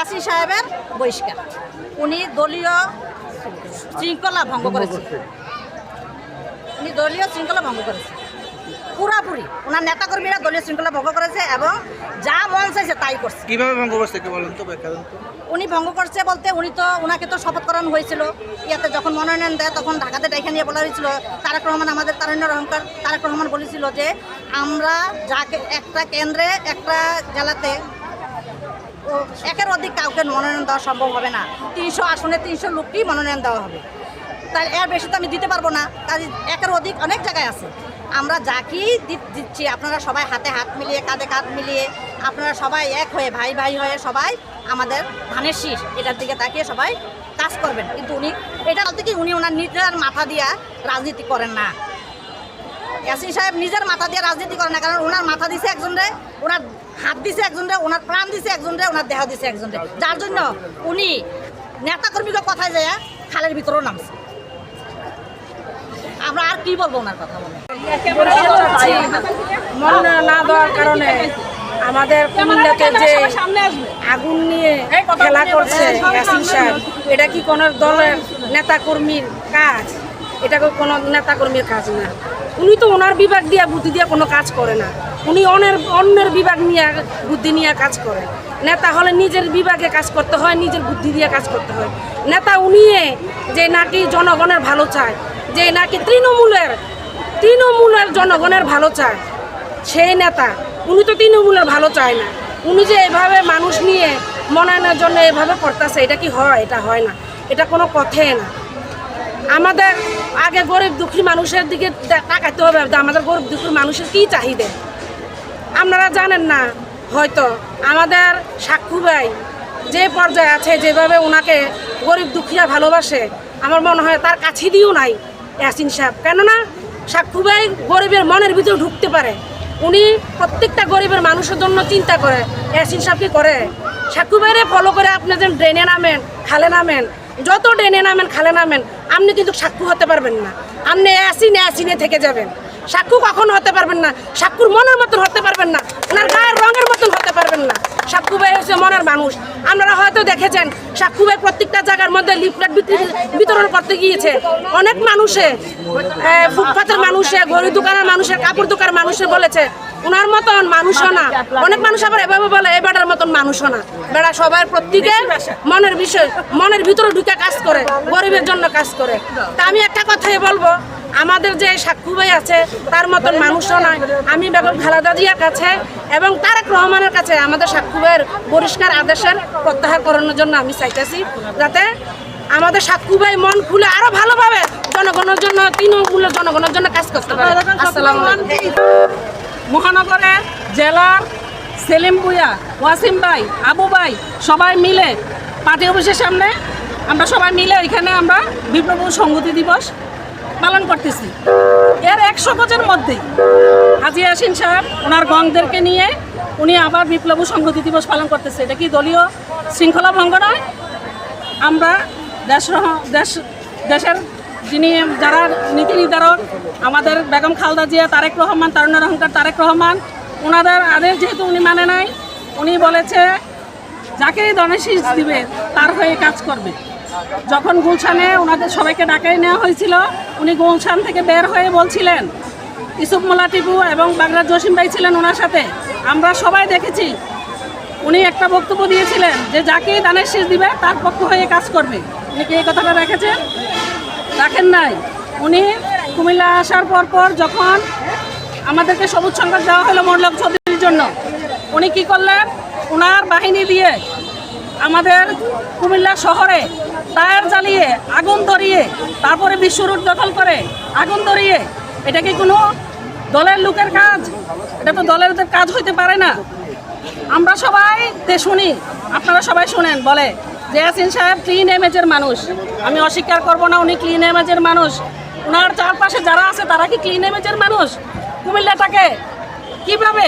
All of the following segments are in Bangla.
ইয়াসিন সাহেবের বহিষ্কার। উনি দলীয় শৃঙ্খলা ভঙ্গ করেছে, পুরাপুরি ওনার নেতাকর্মীরা দলীয় শৃঙ্খলা ভঙ্গ করেছে এবং যা মন চাইছে তাই করছে। কিভাবে ভঙ্গ করছে কি বলেন তো? উনি ভঙ্গ করছে বলতে ওনাকে তো শপথ করানো হয়েছিল ইয়াতে, যখন মনোনয়ন দেয় তখন ঢাকাতে ডেকে নিয়ে বলা হয়েছিল তারেক রহমান, আমাদের তারুণ্যের অহংকার তারেক রহমান বলেছিল যে আমরা যাকে একটা কেন্দ্রে একটা জেলাতে একের অধিক কাউকে মনোনয়ন দেওয়া সম্ভব হবে না, 300 আসনে 300 লোককেই মনোনয়ন দেওয়া হবে, তাই এর বেশি তো আমি দিতে পারবো না, তাই একের অধিক অনেক জায়গায় আছে, আমরা যাকেই দিচ্ছি আপনারা সবাই হাতে হাত মিলিয়ে কাঁধে কাঁধ মিলিয়ে আপনারা সবাই এক হয়ে ভাই ভাই হয়ে সবাই আমাদের ধানের শীষ এটার দিকে তাকিয়ে সবাই কাজ করবেন। কিন্তু উনি এটা বলতে কি উনি ওনার নিজের মাথা দিয়া রাজনীতি করেন না। ইয়াসিন সাহেব নিজের মাথা দিয়ে রাজনীতি করেন না, কারণ ওনার মাথা দিছে একজনরে, ওনার হাত দিছে একজনরে, ওনার প্রাণ দিছে একজনরে, ওনার দেহ দিছে একজনরে, যার জন্য উনি নেতাকর্মীকে কথায় যায় খালের ভিতরেও নামছে। আমরা আর কি বলবো ওনার কথা বলে? মনোনয়ন না দেওয়ার কারণে আমাদের কুমিল্লাতে যে আগুন নিয়ে খেলা করছে ইয়াসিন সাহেব, এটা কি কোনো দলের নেতাকর্মীর কাজ? এটা কোনো নেতাকর্মীর কাজ না। উনি তো ওনার বিভাগ দিয়ে বুদ্ধি দিয়ে কোনো কাজ করে না, উনি অন্যের বিভাগ নিয়ে বুদ্ধি নিয়ে কাজ করে। নেতা হলে নিজের বিভাগে কাজ করতে হয়, নিজের বুদ্ধি দিয়ে কাজ করতে হয়। নেতা উনি যে নাকি জনগণের ভালো চায়, যে নাকি তৃণমূলের জনগণের ভালো চায়, সেই নেতা উনি তো তৃণমূলের ভালো চায় না। উনি যে এভাবে মানুষ নিয়ে মনোনয়নের জন্য এভাবে করতেছে, এটা কি হয়? এটা হয় না, এটা কোনো কথাই না। আমাদের আগে গরিব দুঃখী মানুষের দিকে তাকাতে হবে, আমাদের গরিব দুঃখী মানুষের কী চাহিদা আপনারা জানেন না হয়তো। আমাদের সাক্ষু ভাই যে পর্যায়ে আছে, যেভাবে ওনাকে গরিব দুঃখীরা ভালোবাসে, আমার মনে হয় তার কাছে দিয়েও নাই ইয়াসিন সাহেব। কেননা সাক্ষু ভাই গরিবের মনের ভিতরে ঢুকতে পারে, উনি প্রত্যেকটা গরিবের মানুষের জন্য চিন্তা করে। ইয়াসিন সাহেব কি করে? সাক্ষু ভাইরে ফলো করে আপনি যেন ড্রেনে নামেন, খালে নামেন, যত ড্রেনে নামেন খালে নামেন, আপনি কিন্তু সাক্ষু হতে পারবেন না। আপনি ইয়াসিনে থেকে যাবেন, সাক্ষু কখনো হতে পারবেন না। সাক্ষুর মনের মতন হতে পারবেন না, ওনার গায়ের রঙের মতন হতে পারবেন না। সাক্ষু ভাই হচ্ছে মনের মানুষ। আপনারা হয়তো দেখেছেন সাক্ষু ভাই প্রত্যেকটা জায়গার মধ্যে লিফলেট বিতরণ করতে গিয়েছে। অনেক মানুষে, ফুটপাতের মানুষে, ঘড়ি দোকানের মানুষের, কাপড় দোকানের মানুষে বলেছে ওনার মতন মানুষও না। অনেক মানুষ আবার এভাবে বলে এই বেটার মতন মানুষও না। বেড়া সবার প্রত্যেকে মনের বিষয়, মনের ভিতরে ঢুকে কাজ করে, গরিবের জন্য কাজ করে। তা আমি একটা কথাই বলবো, আমাদের যে সাক্ষু ভাই আছে তার মতন মানুষও নয়। আমি বেগম খালেদা জিয়ার কাছে এবং তারেক রহমানের কাছে আমাদের সাক্ষু ভাইয়ের বহিষ্কার আদেশের প্রত্যাহার করানোর জন্য আমি চাইতেছি, যাতে আমাদের সাক্ষু ভাই মন খুলে আরো ভালোভাবে জনগণের জন্য, তৃণমূলের জনগণের জন্য কাজ করতে পারে। আসসালামু আলাইকুম। মহানগরের জেলার সেলিম ভুঁইয়া, ওয়াসিম ভাই, আবু ভাই সবাই মিলে পার্টি অফিসের সামনে আমরা সবাই মিলে এখানে আমরা বিপ্লব সংহতি দিবস পালন করতেছি। এর 100 গজের মধ্যেই হাজী ইয়াসিন সাহেব ওনার গংদেরকে নিয়ে উনি আবার বিপ্লব সংহতি দিবস পালন করতেছে। এটা কি দলীয় শৃঙ্খলা ভঙ্গ নয়? আমরা দেশের যিনি যারা নীতি নির্ধারক আমাদের বেগম খালেদা জিয়া, তারেক রহমান, তারুণ্যের অহংকার তারেক রহমান, ওনাদের আদেশ যেহেতু উনি মানে নাই, উনি বলেছে যাকেই ধানের শীষ দিবে তার হয়ে কাজ করবে। যখন গুলশানে ওনাদের সবাইকে ডাকাই নেওয়া হয়েছিল, উনি গুলশান থেকে বের হয়ে বলছিলেন, ইউসুফ মোল্লা টিপু এবং বাগড়ার জসিম ভাই ছিলেন ওনার সাথে, আমরা সবাই দেখেছি। উনি একটা বক্তব্য দিয়েছিলেন যে যাকেই ধানের শীষ দিবে তার পক্ষ হয়ে কাজ করবে। উনি কি এই কথাটা রেখেছেন? রাখেন নাই। উনি কুমিল্লা আসার পর যখন আমাদেরকে সবুজ সংবাদ দেওয়া হলো মোরলক চৌধুরীর জন্য, উনি কি করলেন? ওনার বাহিনী দিয়ে আমাদের কুমিল্লা শহরে টায়ার জ্বালিয়ে আগুন ধরিয়ে, তারপরে বিশ্ব রোড দখল করে আগুন ধরিয়ে, এটা কি কোনো দলের লোকের কাজ? এটা তো দলের কাজ হইতে পারে না। আমরা সবাই শুনি, আপনারা সবাই শুনেন, বলে যে ইয়াসিন সাহেব ক্লিন ইমেজের মানুষ। আমি অস্বীকার করব না, উনি ক্লিন ইমেজের মানুষ। ওনার চারপাশে যারা আছে তারা কি ক্লিন ইমেজের মানুষ? কুমিল্লাটাকে কিভাবে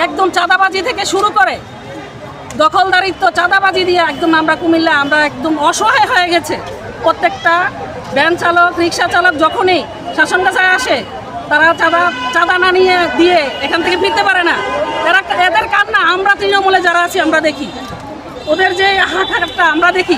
একদম চাঁদাবাজি থেকে শুরু করে দখলদারিত্ব, চাঁদাবাজি দিয়ে একদম আমরা কুমিল্লা আমরা একদম অসহায় হয়ে গেছে। প্রত্যেকটা ভ্যান চালক, রিক্সা চালক যখনই শাসন কাছায় আসে, তারা চাঁদা না নিয়ে দিয়ে এখান থেকে ফিরতে পারে না। এদের কান্না আমরা তৃণমূলে যারা আছি আমরা দেখি। ওদের যে হাঁটাটা আমরা দেখি